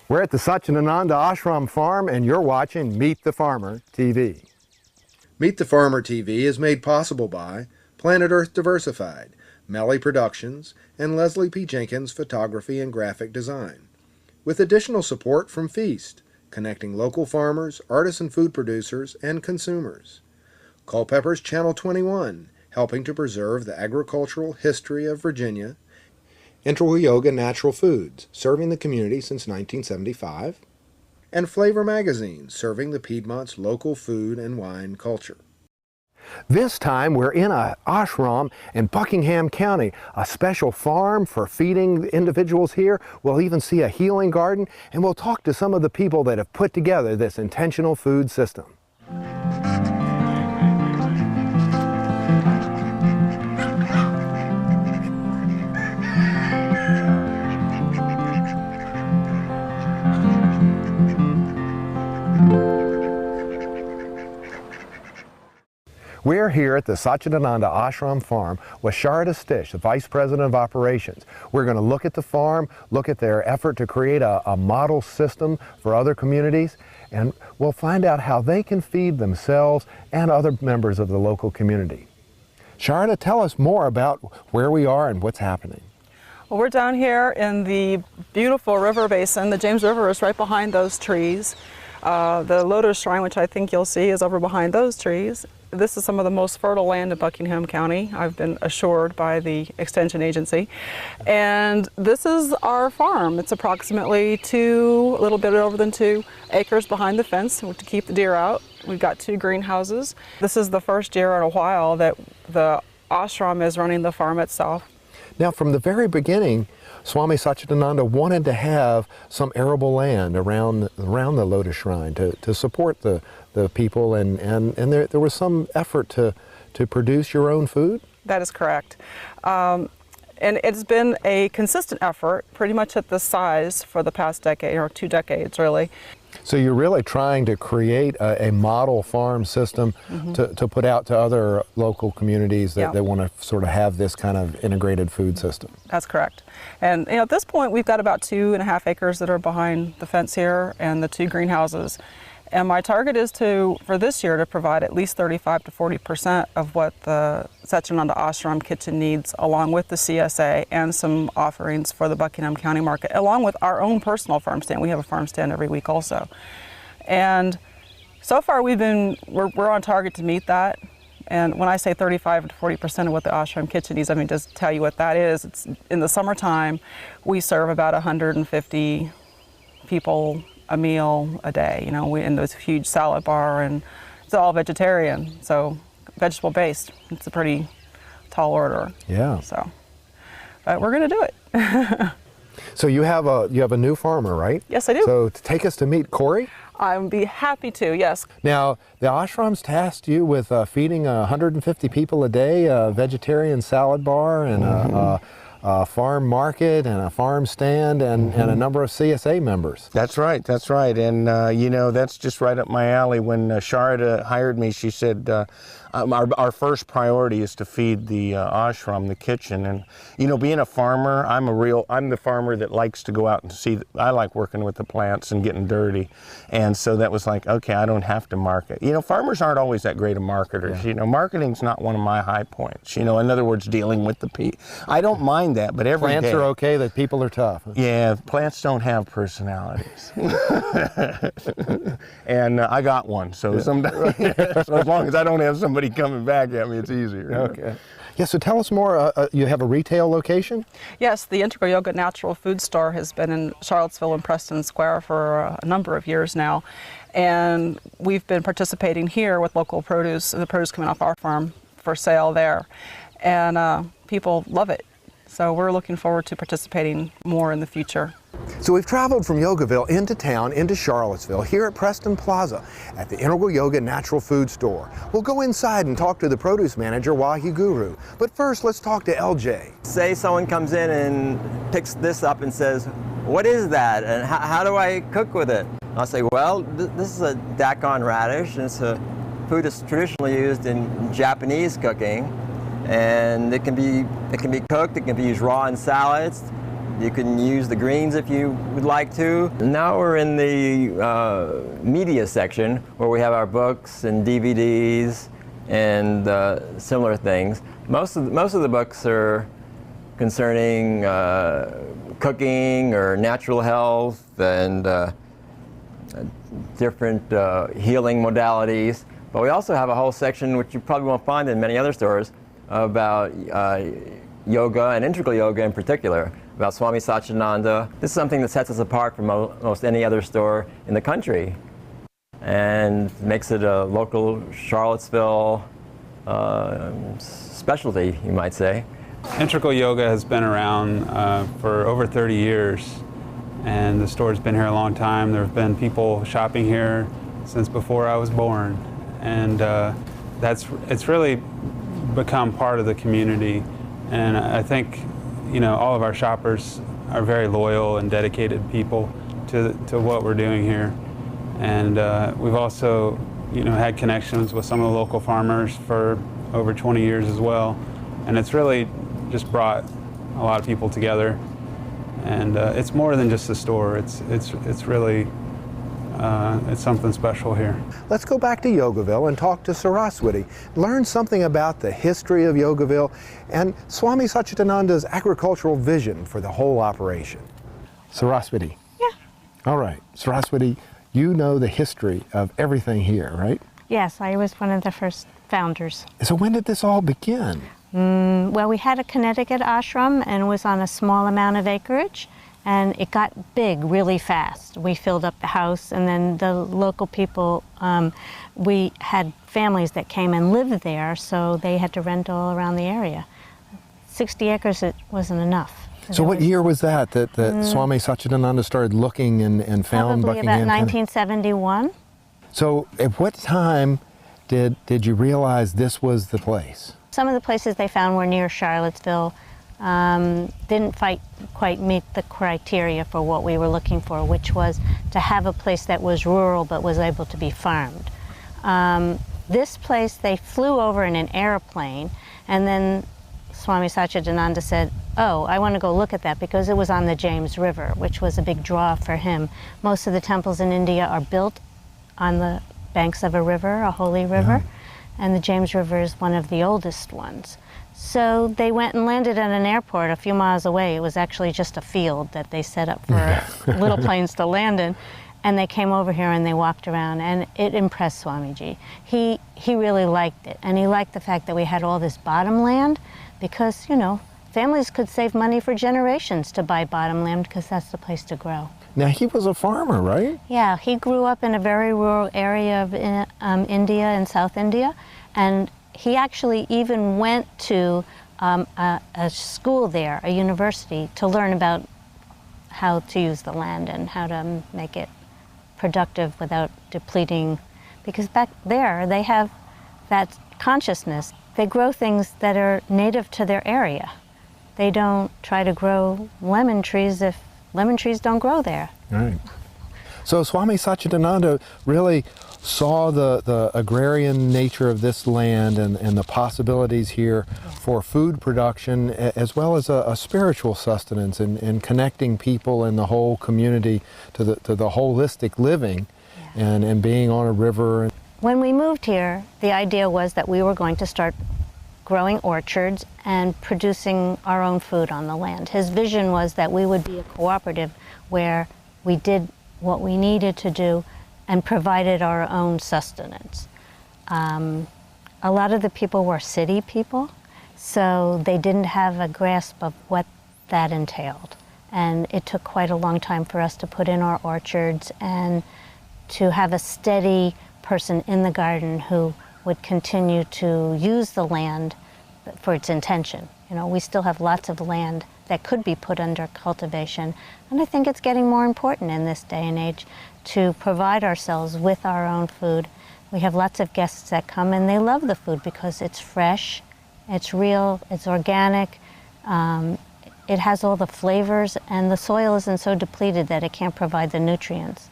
We're at the Satchidananda Ashram Farm, and you're watching Meet the Farmer TV. Meet the Farmer TV is made possible by Planet Earth Diversified, Melli Productions, and Leslie P. Jenkins Photography and Graphic Design, with additional support from Feast, connecting local farmers, artisan food producers, and consumers. Culpeper's Channel 21, helping to preserve the agricultural history of Virginia. Integral Yoga Natural Foods, serving the community since 1975. And Flavor Magazine, serving the Piedmont's local food and wine culture. This time we're in a ashram in Buckingham County, a special farm for feeding individuals here. We'll even see a healing garden, and we'll talk to some of the people that have put together this intentional food system. We're here at the Satchidananda Ashram Farm with Sharada Stish, the Vice President of Operations. We're going to look at the farm, look at their effort to create a model system for other communities, and we'll find out how they can feed themselves and other members of the local community. Sharada, tell us more about where we are and what's happening. Well, we're down here in the beautiful river basin. The James River is right behind those trees. The Lotus Shrine, which I think you'll see, is over behind those trees. This is some of the most fertile land in Buckingham County, I've been assured by the Extension Agency. And this is our farm. It's approximately a little bit over than 2 acres behind the fence to keep the deer out. We've got 2 greenhouses. This is the first year in a while that the ashram is running the farm itself. Now, from the very beginning, Swami-Satchidananda wanted to have some arable land around the Lotus Shrine to support the people, and there was some effort to produce your own food? That is correct. And it's been a consistent effort, pretty much at this size for the past decade, or 2 decades really. So you're really trying to create a model farm system to put out to other local communities that want to sort of have this kind of integrated food system. That's correct. And at this point we've got about 2.5 acres that are behind the fence here and the 2 greenhouses. And my target is for this year to provide at least 35 to 40% of what the Satchidananda Ashram kitchen needs, along with the CSA and some offerings for the Buckingham County market, along with our own personal farm stand. We have a farm stand every week also. And so far we're on target to meet that. And when I say 35 to 40% of what the Ashram kitchen needs, I mean, just tell you what that is. It's in the summertime, we serve about 150 people a meal a day, in this huge salad bar, and it's all vegetarian, so vegetable based. It's a pretty tall order. Yeah. So, but we're going to do it. So you have a new farmer, right? Yes, I do. So take us to meet Corey. I'd be happy to, yes. Now, the ashram's tasked you with feeding 150 people a day, a vegetarian salad bar, and a farm market, and a farm stand, and a number of CSA members. That's right, and that's just right up my alley. When Sharada hired me, she said, our first priority is to feed the ashram, the kitchen. And being a farmer, I'm the farmer that likes to go out and see. I like working with the plants and getting dirty, and so that was like, okay, I don't have to market. Farmers aren't always that great of marketers. Yeah. Marketing's not one of my high points. In other words, dealing with the people. I don't mind that, but every plants day, are okay. That people are tough. Yeah, plants don't have personalities, and I got one. So sometimes, so as long as I don't have somebody coming back at me, it's easier. Okay. Yeah, so tell us more. You have a retail location? Yes, the Integral Yoga Natural Food Store has been in Charlottesville and Preston Square for a number of years now. And we've been participating here with local produce, the produce coming off our farm for sale there. And people love it. So we're looking forward to participating more in the future. So we've traveled from Yogaville into town, into Charlottesville, here at Preston Plaza at the Integral Yoga Natural Food Store. We'll go inside and talk to the produce manager, Wahyu Guru. But first, let's talk to LJ. Say someone comes in and picks this up and says, what is that, and how do I cook with it? I'll say, well, this is a daikon radish, and it's a food that's traditionally used in Japanese cooking, and it can be cooked, it can be used raw in salads. You can use the greens if you would like to. Now we're in the media section where we have our books and DVDs and similar things. Most of the books are concerning cooking or natural health and different healing modalities. But we also have a whole section, which you probably won't find in many other stores, about yoga and integral yoga in particular, about Swami-Satchidananda. This is something that sets us apart from most any other store in the country and makes it a local Charlottesville specialty, you might say. Integral yoga has been around for over 30 years, and the store's been here a long time. There have been people shopping here since before I was born, and it's really become part of the community. And I think, you know, all of our shoppers are very loyal and dedicated people to what we're doing here. And we've also, you know, had connections with some of the local farmers for over 20 years as well. And it's really just brought a lot of people together. And it's more than just a store. It's really it's something special here. Let's go back to Yogaville and talk to Saraswati, learn something about the history of Yogaville and Swami-Satchidananda's agricultural vision for the whole operation. Saraswati. Yeah. All right. Saraswati, you know the history of everything here, right? Yes, I was one of the first founders. So when did this all begin? Well, we had a Connecticut ashram and it was on a small amount of acreage, and it got big really fast. We filled up the house, and then the local people, we had families that came and lived there, so they had to rent all around the area. 60 acres, it wasn't enough. So what year was that Swami-Satchidananda started looking and found probably Buckingham? About 1971. So at what time did you realize this was the place? Some of the places they found were near Charlottesville. Didn't quite meet the criteria for what we were looking for, which was to have a place that was rural but was able to be farmed. This place, they flew over in an airplane, and then Swami Satchidananda said, oh, I want to go look at that, because it was on the James River, which was a big draw for him. Most of the temples in India are built on the banks of a river, a holy river, and the James River is one of the oldest ones. So they went and landed at an airport a few miles away. It was actually just a field that they set up for little planes to land in. And they came over here and they walked around, and it impressed Swamiji. He really liked it, and he liked the fact that we had all this bottom land, because, you know, families could save money for generations to buy bottom land, because that's the place to grow. Now, he was a farmer, right? Yeah, he grew up in a very rural area of India, in South India, and he actually even went to a school there, a university, to learn about how to use the land and how to make it productive without depleting, because back there they have that consciousness. They grow things that are native to their area. They don't try to grow lemon trees if lemon trees don't grow there. Right. So Swami Satchidananda really saw the agrarian nature of this land and the possibilities here for food production, as well as a spiritual sustenance and connecting people in the whole community to the holistic living and being on a river. When we moved here, the idea was that we were going to start growing orchards and producing our own food on the land. His vision was that we would be a cooperative where we did what we needed to do and provided our own sustenance. A lot of the people were city people, so they didn't have a grasp of what that entailed. And it took quite a long time for us to put in our orchards and to have a steady person in the garden who would continue to use the land for its intention. You know, we still have lots of land that could be put under cultivation, and I think it's getting more important in this day and age to provide ourselves with our own food. We have lots of guests that come and they love the food because it's fresh, it's real, it's organic, it has all the flavors, and the soil isn't so depleted that it can't provide the nutrients.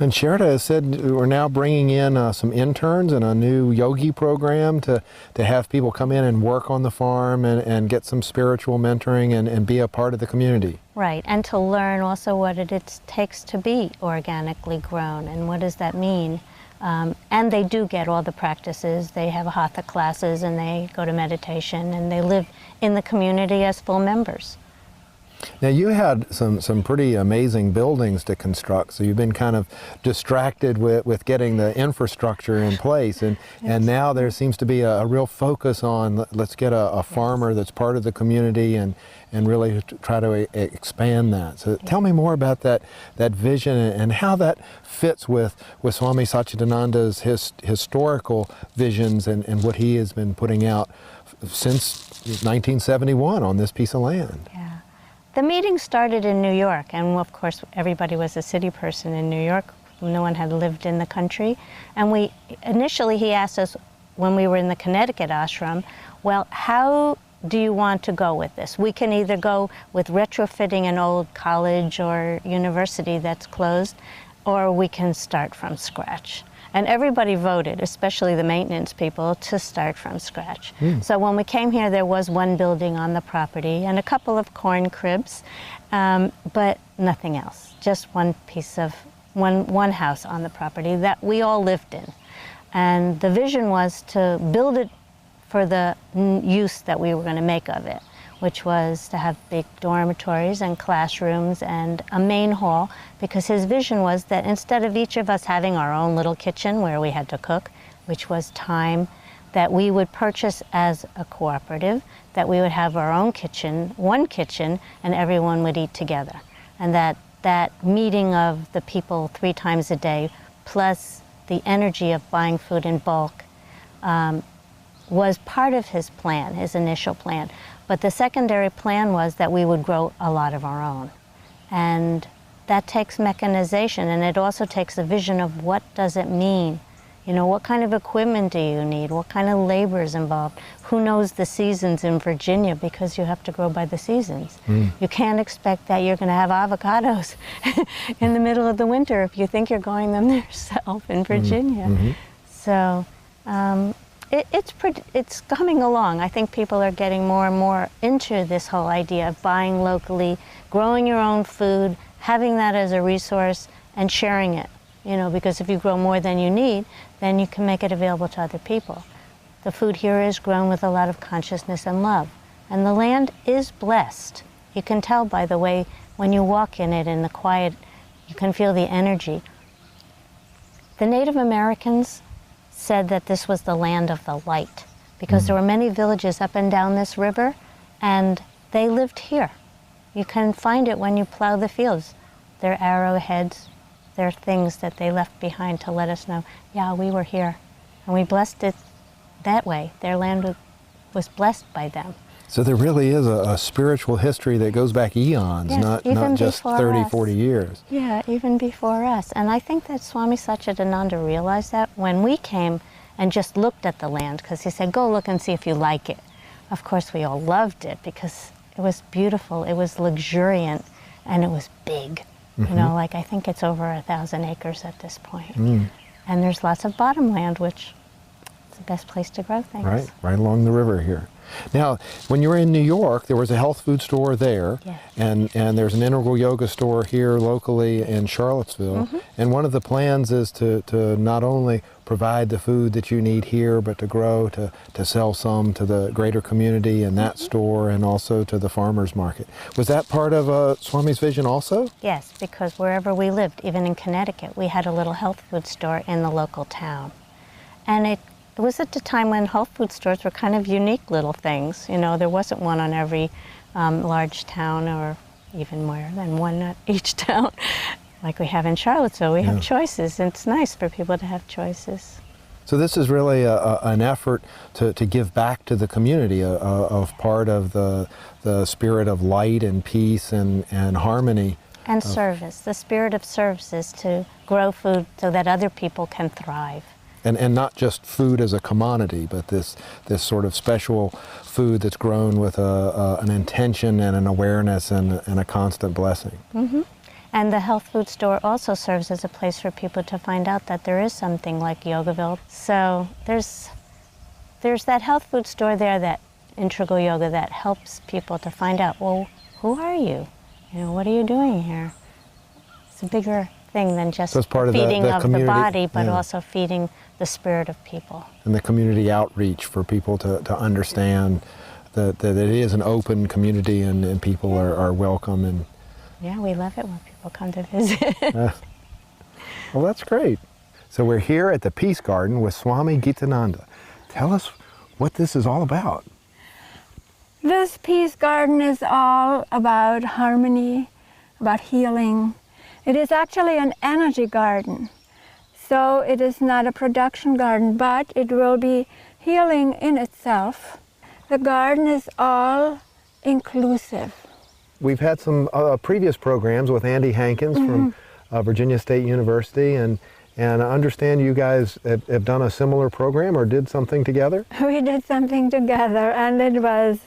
And Sharda has said we're now bringing in some interns and a new yogi program to have people come in and work on the farm and get some spiritual mentoring and be a part of the community. Right, and to learn also what it takes to be organically grown and what does that mean. And they do get all the practices. They have hatha classes and they go to meditation and they live in the community as full members. Now you had some pretty amazing buildings to construct, so you've been kind of distracted with getting the infrastructure in place, and now there seems to be a real focus on let's get a farmer that's part of the community and really try to expand that. So tell me more about that vision and how that fits with Swami-Satchidananda's historical visions and what he has been putting out since 1971 on this piece of land. Yeah. The meeting started in New York, and of course everybody was a city person in New York. No one had lived in the country. And initially he asked us when we were in the Connecticut ashram, well, how do you want to go with this? We can either go with retrofitting an old college or university that's closed, or we can start from scratch. And everybody voted, especially the maintenance people, to start from scratch. So when we came here, there was one building on the property and a couple of corn cribs, but nothing else. Just one one house on the property that we all lived in. And the vision was to build it for the use that we were going to make of it, which was to have big dormitories and classrooms and a main hall, because his vision was that instead of each of us having our own little kitchen where we had to cook, which was time, that we would purchase as a cooperative, that we would have our own kitchen, one kitchen, and everyone would eat together. And that meeting of the people 3 times a day, plus the energy of buying food in bulk, was part of his plan, his initial plan. But the secondary plan was that we would grow a lot of our own. And that takes mechanization, and it also takes a vision of what does it mean? You know, what kind of equipment do you need? What kind of labor is involved? Who knows the seasons in Virginia, because you have to grow by the seasons. You can't expect that you're going to have avocados in the middle of the winter if you think you're growing them yourself in Virginia. So it's coming along. I think people are getting more and more into this whole idea of buying locally, growing your own food, having that as a resource, and sharing it. You know, because if you grow more than you need, then you can make it available to other people. The food here is grown with a lot of consciousness and love. And the land is blessed. You can tell by the way, when you walk in it in the quiet, you can feel the energy. The Native Americans said that this was the land of the light, because there were many villages up and down this river, and they lived here. You can find it when you plow the fields. They're arrowheads. They're things that they left behind to let us know, yeah, we were here. And we blessed it that way. Their land was blessed by them. So there really is a spiritual history that goes back eons, yes, not just 30, 40 years. Yeah, even before us. And I think that Swami-Satchidananda realized that when we came and just looked at the land, because he said, go look and see if you like it. Of course, we all loved it because it was beautiful, it was luxuriant, and it was big. You know, like I think it's over 1,000 acres at this point. And there's lots of bottomland, which is the best place to grow things. Right along the river here. Now, when you were in New York, there was a health food store there, and there's an integral yoga store here locally in Charlottesville. And one of the plans is to not only provide the food that you need here, but to grow, to sell some to the greater community in that store and also to the farmers market. Was that part of Swami's vision also? Yes, because wherever we lived, even in Connecticut, we had a little health food store in the local town. And it was at the time when health food stores were kind of unique little things. You know, there wasn't one on every large town, or even more than one at each town. Like we have in Charlottesville, we have choices, and it's nice for people to have choices. So this is really an effort to give back to the community, of part of the spirit of light and peace and harmony. And service. The spirit of service is to grow food so that other people can thrive. And not just food as a commodity, but this sort of special food that's grown with an intention and an awareness and a constant blessing. And the health food store also serves as a place for people to find out that there is something like Yogaville. So there's that health food store there, that integral yoga, that helps people to find out, well, who are you? You know, what are you doing here? It's a bigger thing than just feeding of the body, but also feeding the spirit of people. And the community outreach for people to understand that it is an open community and people are welcome. And yeah, we love it when people come to visit. Well, that's great. So we're here at the Peace Garden with Swami-Satchidananda. Tell us what this is all about. This Peace Garden is all about harmony, about healing. It is actually an energy garden. So it is not a production garden, but it will be healing in itself. The garden is all inclusive. We've had some previous programs with Andy Hankins from Virginia State University, and I understand you guys have done a similar program or did something together? We did something together, and it was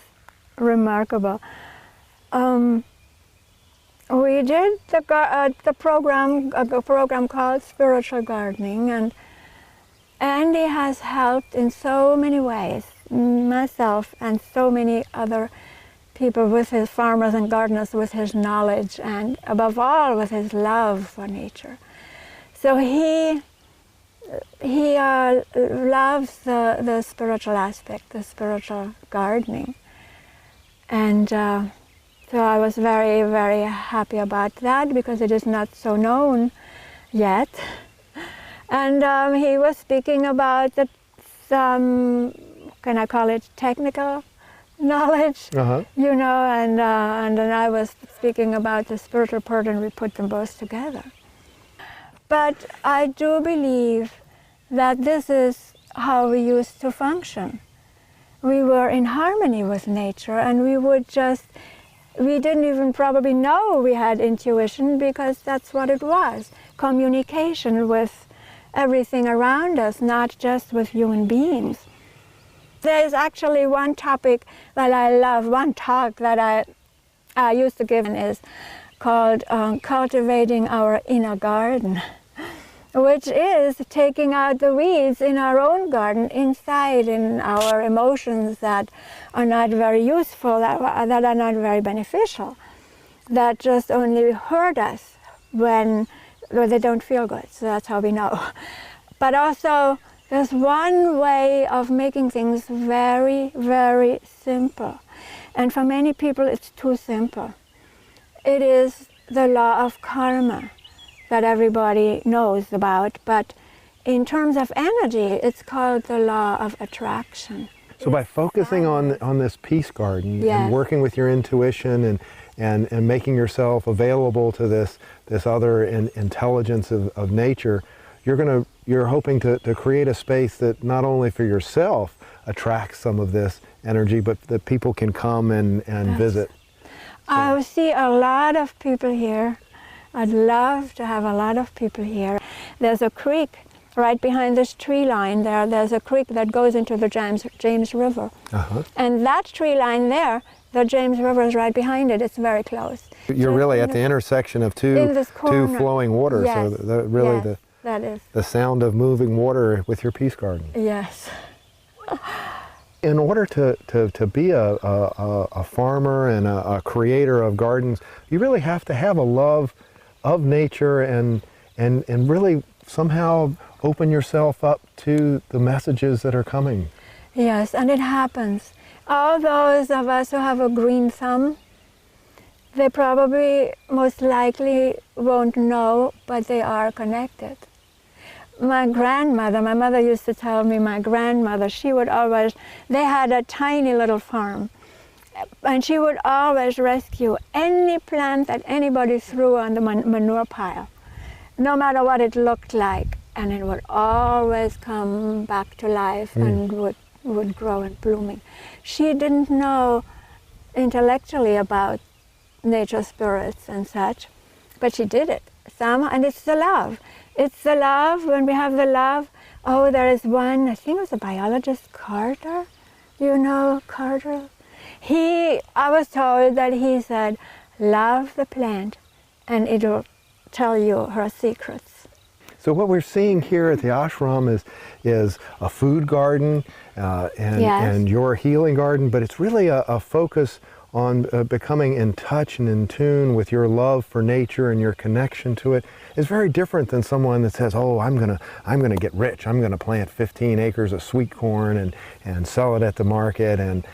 remarkable. We did the program, a program called Spiritual Gardening, and Andy has helped in so many ways, myself and so many other people, with his farmers and gardeners, with his knowledge, and above all with his love for nature. So he loves the spiritual aspect, the spiritual gardening, and so I was very, very happy about that, because it is not so known yet. And he was speaking about some, can I call it technical knowledge, you know, and then I was speaking about the spiritual part, and we put them both together. But I do believe that this is how we used to function. We were in harmony with nature, and we didn't even probably know we had intuition, because that's what it was. Communication with everything around us, not just with human beings. There's actually one topic that I love, one talk that I used to give, is called Cultivating Our Inner Garden, which is taking out the weeds in our own garden, inside, in our emotions that are not very useful, that are not very beneficial, that just only hurt us when they don't feel good. So that's how we know. But also, there's one way of making things very, very simple. And for many people, it's too simple. It is the law of karma that everybody knows about, but in terms of energy, it's called the law of attraction. So by focusing on this Peace Garden and working with your intuition and making yourself available to this other intelligence of nature, you're hoping to create a space that not only for yourself attracts some of this energy, but that people can come and visit. I see a lot of people here. I'd love to have a lot of people here. There's a creek right behind this tree line there. There's a creek that goes into the James River. And that tree line there, the James River is right behind it. It's very close. You're really at the intersection of two flowing waters. Yes. So really that is the sound of moving water with your Peace Garden. Yes. In order to be a farmer and a creator of gardens, you really have to have a love of nature and really somehow open yourself up to the messages that are coming. Yes, and it happens. All those of us who have a green thumb, they probably most likely won't know, but they are connected. My mother used to tell me, my grandmother, they had a tiny little farm, and she would always rescue any plant that anybody threw on the manure pile, no matter what it looked like, and it would always come back to life and would grow and blooming. She didn't know intellectually about nature spirits and such, but she did it somehow, and it's the love. It's the love. When we have the love, there is one, I think it was a biologist, Carter. You know Carter? I was told that he said, love the plant and it'll tell you her secrets. So what we're seeing here at the ashram is a food garden and your healing garden, but it's really a focus on becoming in touch and in tune with your love for nature and your connection to it. Is very different than someone that says, oh, I'm gonna get rich. I'm gonna plant 15 acres of sweet corn and sell it at the market, and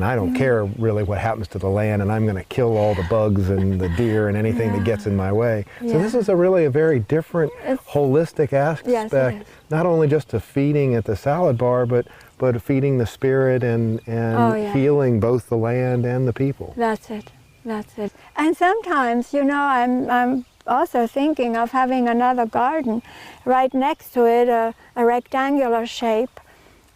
I don't care really what happens to the land, and I'm gonna kill all the bugs and the deer and anything that gets in my way. So this is really a very different, holistic aspect, not only just to feeding at the salad bar, but feeding the spirit and healing both the land and the people. That's it. That's it. And sometimes, you know, I'm also thinking of having another garden right next to it, a rectangular shape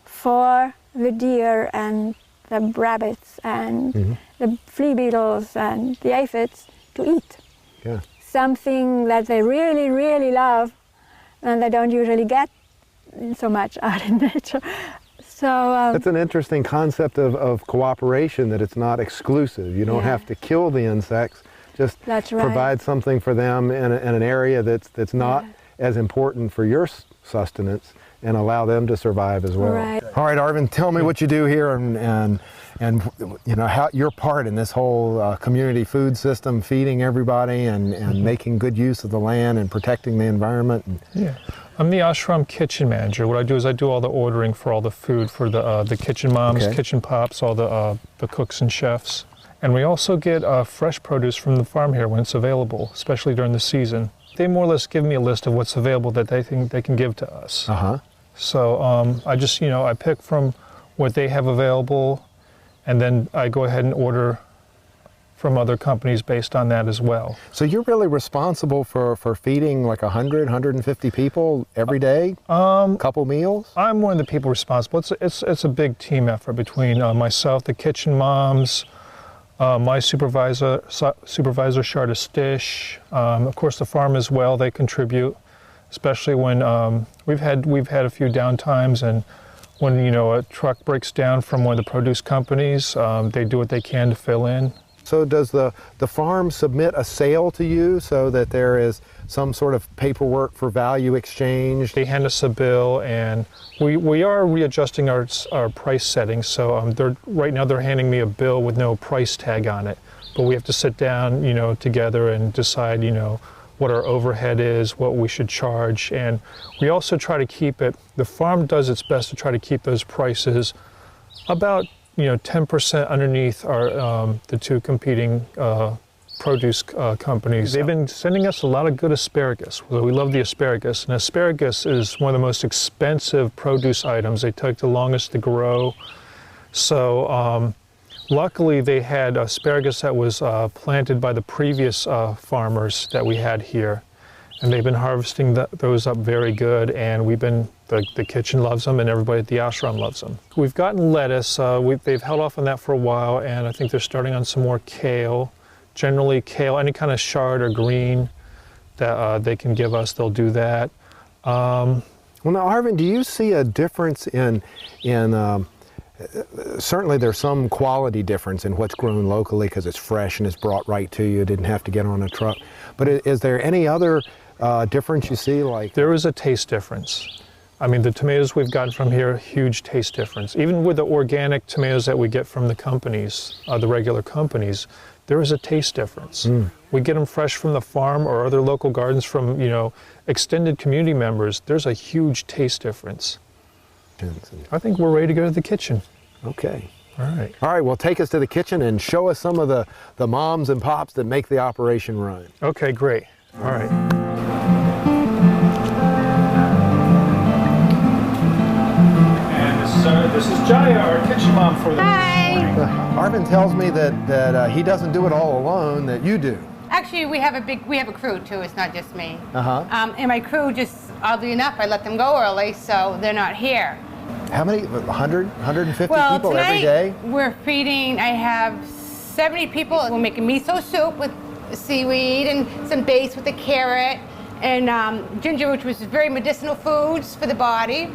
for the deer and the rabbits and the flea beetles and the aphids to eat. Yeah. Something that they really, really love and they don't usually get so much out in nature. So that's an interesting concept of cooperation, that it's not exclusive. You don't have to kill the insects, just provide something for them in an area that's not as important for your sustenance, and allow them to survive as well. Right. All right, Arvind, tell me what you do here and you know how your part in this whole community food system, feeding everybody and making good use of the land and protecting the environment. I'm the ashram kitchen manager. What I do is I do all the ordering for all the food for the kitchen moms, kitchen pops, all the cooks and chefs. And we also get fresh produce from the farm here when it's available, especially during the season. They more or less give me a list of what's available that they think they can give to us. So I just, you know, I pick from what they have available, and then I go ahead and order from other companies based on that as well. So you're really responsible for feeding like 100, 150 people every day? Couple meals? I'm one of the people responsible. It's a big team effort between myself, the kitchen moms, my supervisor Sharda Stish, of course the farm as well. They contribute, especially when we've had a few downtimes, and when, you know, a truck breaks down from one of the produce companies, they do what they can to fill in. So does the farm submit a sale to you so that there is some sort of paperwork for value exchange? They hand us a bill, and we are readjusting our price settings. So right now they're handing me a bill with no price tag on it, but we have to sit down, you know, together and decide, you know, what our overhead is, what we should charge, and we also try to keep it. The farm does its best to try to keep those prices about, you know, 10% underneath our the two competing produce companies. They've been sending us a lot of good asparagus. Well, we love the asparagus, and asparagus is one of the most expensive produce items. They take the longest to grow. So luckily they had asparagus that was planted by the previous farmers that we had here, and they've been harvesting those up very good, and the kitchen loves them, and everybody at the ashram loves them. We've gotten lettuce. They've held off on that for a while, and I think they're starting on some more kale. Generally kale, any kind of chard or green that they can give us, they'll do that. Well, now, Arvind, do you see a difference in certainly there's some quality difference in what's grown locally because it's fresh and it's brought right to you, didn't have to get on a truck. But is there any other difference you see? Like there is a taste difference. I mean, the tomatoes we've gotten from here, huge taste difference. Even with the organic tomatoes that we get from the companies, the regular companies, there is a taste difference. We get them fresh from the farm or other local gardens from, you know, extended community members. There's a huge taste difference. I think we're ready to go to the kitchen. Okay. All right. All right, well, take us to the kitchen and show us some of the moms and pops that make the operation run. Okay, great. All right. And this is Jaya, our kitchen mom for the morning. Arvind tells me that he doesn't do it all alone, that you do. Actually, we have a crew too. It's not just me. And my crew, just oddly enough, I let them go early, so they're not here. How many? 100, 150 well, people tonight, every day? We're feeding. I have 70 people. We're making miso soup with seaweed and some base with the carrot and ginger, which was very medicinal foods for the body.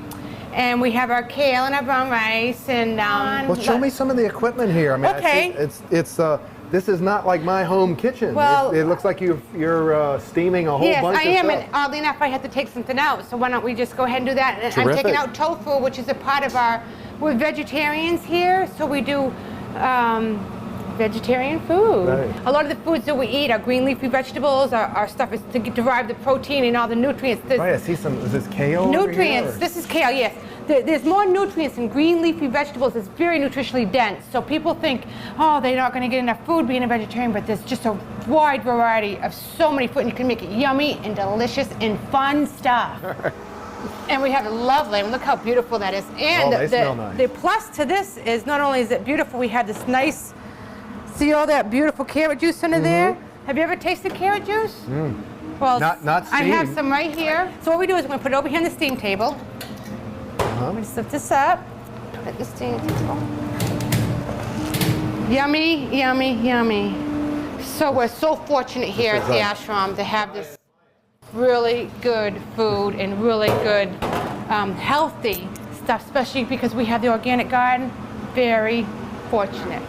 And we have our kale and our brown rice and. Well, show me some of the equipment here. I mean, okay. It's This is not like my home kitchen. Well, it looks like you're steaming a whole yes, bunch I of am, stuff. and oddly enough, I had to take something out, so why don't we just go ahead and do that? And I'm Terrific. taking out tofu, which is a part of we're vegetarians here, so we do vegetarian food. Right. A lot of the foods that we eat are green leafy vegetables. Our stuff is to derive the protein and all the nutrients. Right, I see some, is this kale over Nutrients, here, or- this is kale, yes. There's more nutrients in green leafy vegetables. It's very nutritionally dense. So people think, oh, they're not going to get enough food being a vegetarian, but there's just a wide variety of so many food, and you can make it yummy and delicious and fun stuff. And we have it lovely. I mean, look how beautiful that is. And they smell nice. the plus to this is not only is it beautiful, we have this nice, see all that beautiful carrot juice under there? Have you ever tasted carrot juice? Well, Not I have steamed. some right here. So what we do is we're going to put it over here on the steam table. I'm going to lift this up at the steam table. Yummy, yummy, yummy. So we're so fortunate here at the ashram to have this really good food and really good healthy stuff, especially because we have the organic garden. Very fortunate.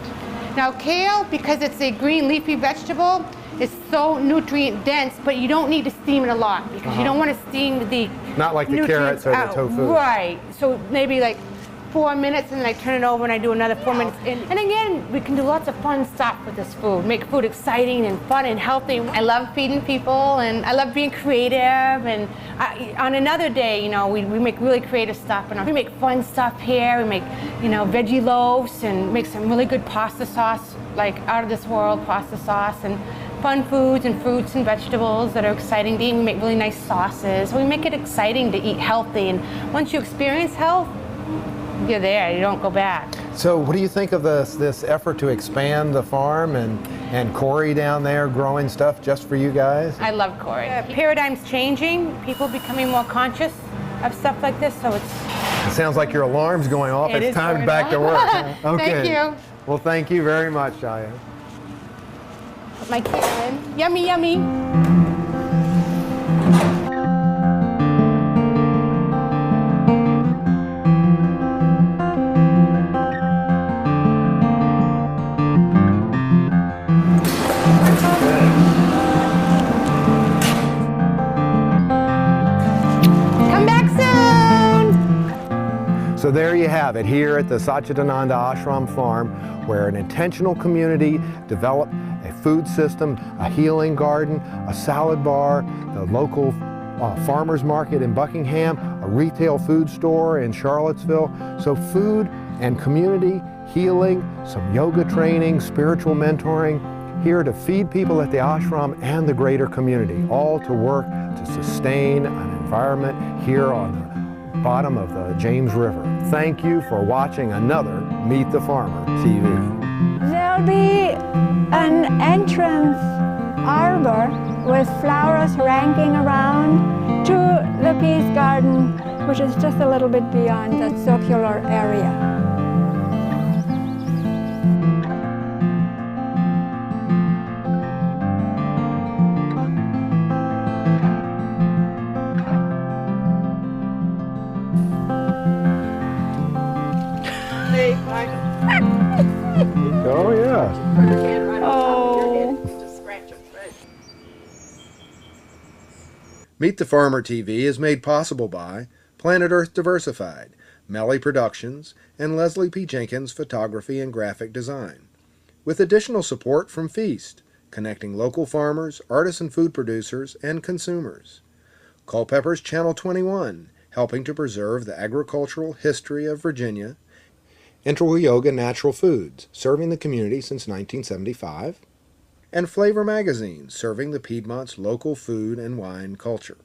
Now kale, because it's a green leafy vegetable, is so nutrient dense, but you don't need to steam it a lot because you don't want to steam the Not like the nutrients carrots or the out. tofu. Right. So maybe like 4 minutes, and then I turn it over and I do another 4 minutes. And again, we can do lots of fun stuff with this food. Make food exciting and fun and healthy. I love feeding people, and I love being creative. And on another day, you know, we make really creative stuff. And we make fun stuff here. We make, you know, veggie loaves and make some really good pasta sauce, like out of this world pasta sauce, and fun foods and fruits and vegetables that are exciting to eat. We make really nice sauces. We make it exciting to eat healthy. And once you experience health, you're there, you don't go back. So what do you think of this effort to expand the farm and Corey down there growing stuff just for you guys? I love Corey. Paradigm's changing, people becoming more conscious of stuff like this, so it's... It sounds like your alarm's going off. It It's is time going back to off. work. Okay. Thank you. Well, thank you very much, Shia. Put my kale in. Yummy, yummy. Come back soon. So there you have it, here at the Satchidananda Ashram Farm, where an intentional community developed a food system, a healing garden, a salad bar, the local farmers market in Buckingham, a retail food store in Charlottesville. So food and community, healing, some yoga training, spiritual mentoring, here to feed people at the ashram and the greater community, all to work to sustain an environment here on the bottom of the James River. Thank you for watching another Meet the Farmer TV. There'll be an entrance arbor with flowers ranking around to the peace garden, which is just a little bit beyond that circular area. Oh, yeah. Oh. Meet the Farmer TV is made possible by Planet Earth Diversified, Melli Productions, and Leslie P. Jenkins Photography and Graphic Design, with additional support from Feast, connecting local farmers, artisan food producers, and consumers. Culpeper's Channel 21, helping to preserve the agricultural history of Virginia. Integral Yoga Natural Foods, serving the community since 1975. And Flavor Magazine, serving the Piedmont's local food and wine culture.